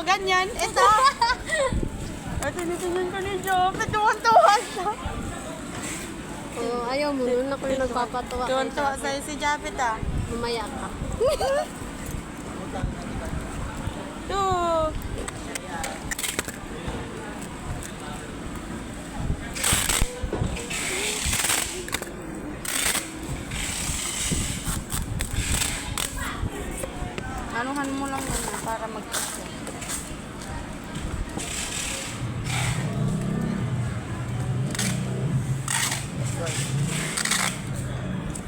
ako ganyan. Ito. At tinitingnan ko ni Jope. Tuwan-tuwa siya. Oh, ayaw mo nun. Ako yung nagpapatuwa. Tuwan-tuwa sa'yo si Japet ah. Mamaya ka. Ito. Anuhan mo lang muna para mag-isa.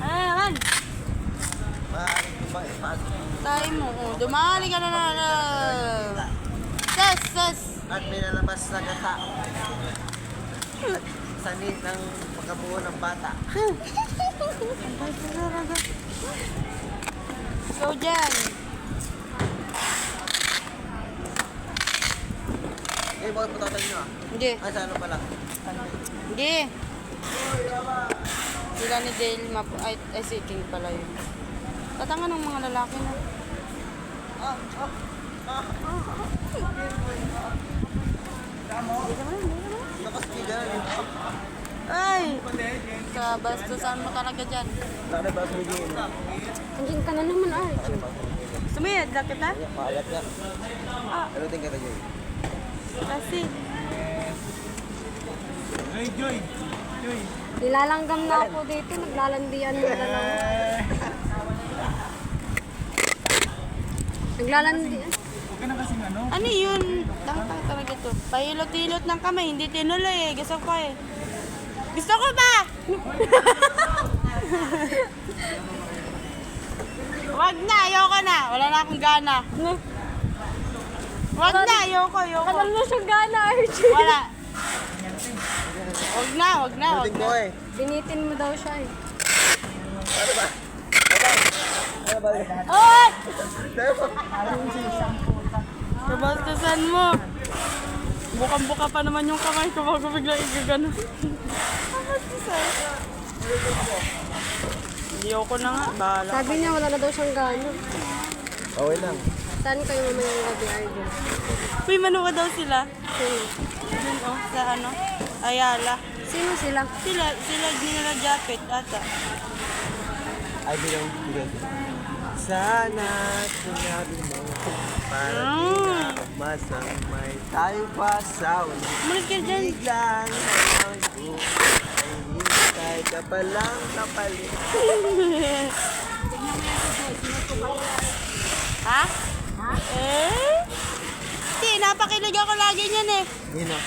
Ayan! Tayo mo. Oh. Dumali ka na. Ses! At may nalabas na gata. Sani ng pagkabuo ng bata. So, dyan. Eh, bakit putatan nyo ah? Hindi. Ay, sa ano pala? Hindi. Sila ni Dale ay si King pala yun. Tatanga ng mga lalaki na. Lakas niya gano'n eh. Ay! Kabastusan mo talaga dyan. Sana ba sumigil? Andiyan ka na naman, Archie. Sumiyad lang kita? Maalat nga. Ano din kita Joy? Kasi. Nilalanggam na ako dito. Naglalandian mo na lang. Naglalandian. Ano yun? Tang talaga to. Pahilot-hilot ng kamay, hindi tinuloy eh. Gusto ko eh. Gusto ko ba? Wag na, ayoko na. Wala na akong gana. Wag na, ayoko. Kanal na siyang gana, Archie. Wala. Wag na. Ano din ko eh? Binitin mo daw siya eh. Ano ba? Ano ba? Oy! Ano ba? Kabastusan mo. Bukang-buka pa naman yung kamay ko bago biglang igagano. Kabastusan. Ayoko na nga. Bahala. Sabi niya wala na daw siyang gana. Okay lang. Saan kayo mamayang gabi, Archie? Uy, manuwa daw sila. Sino? Yun oh, sa ano? Ayala. Sino sila? Sila nila Japet ata. Ay, bilang. Sana sinabi mo para di na masamay tayo pa sa ulit. Mulit ka dyan. Biglang naman ko ay hintay ka palang kapalit. Ha? Eh? Hindi, napakilig ako lagi niyan eh. Nino?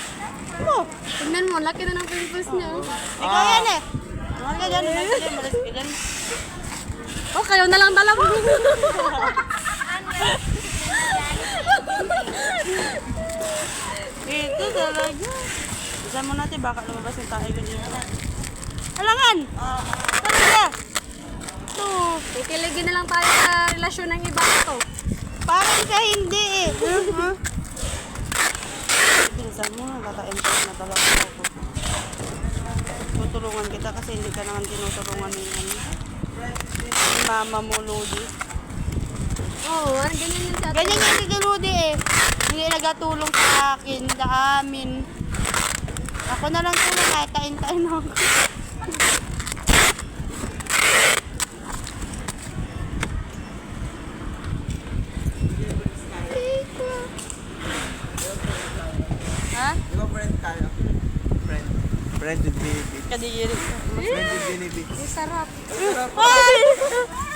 Mo, Tignan mo, laki na ng pimples niya. ikaw yan eh. Mulit ka dyan, mulit ka dyan. Oh, kayo na lang dalawa. Ito talaga. Isa mo natin, baka lumabas yung tayo ko dyan. Alangan! Talaga! Ito. Ikiligin na lang tayo sa relasyon ng iba to. Parang siya hindi eh. Pinsan mo, kaka-employ na talaga ako. Tutulungan kita kasi hindi ka naman tinutulungan ni Mama mo, Lodi. Oo, ganyan yun sa atin. Ganyan yung si Lodi eh. Hindi nagatulong sa akin, sa amin. Ako na lang tulong kahit tain-tain ako. Ha? Di ba friend tayo? Friend. Friend with benefit. Kadiri. Friend with benefit. Ang sarap. Ay!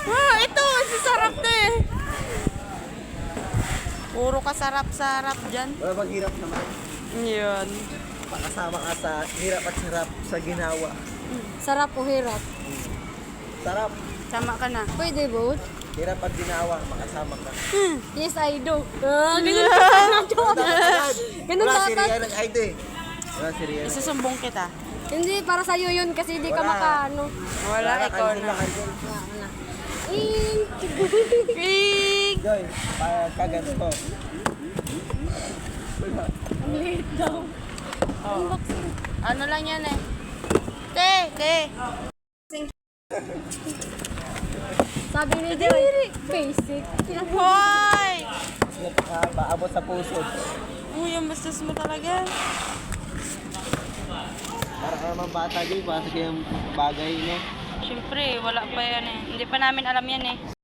Ah, ito, si sarap na eh. Puro kasarap-sarap dyan. Wala bang hirap naman? Yun. Makasama ka sa hirap at sarap sa ginawa. Sarap o hirap? Sarap. Sama ka na. Pwede both? Hirap at ginawa. Makasama ka. Yes, I do. Ganyan dapat. Ganun Wala si dapat. Rian ang ID. Wala si Rian. Isusumbong kita. Hindi, para sa'yo yun kasi di ka Wala. makaano. Wala, ikaw na. Wala na. King! Joy, kaganto. Ang late daw. Oh. Ano lang yan eh. Te! Sabi ni Joy, basic. Hoy! Napakahaba aabot sa puso. Uy, ang bastos mo talaga. Para ka naman bata din, basta kayong bagay niya. Siyempre, wala pa yan eh. Hindi pa namin alam yan eh.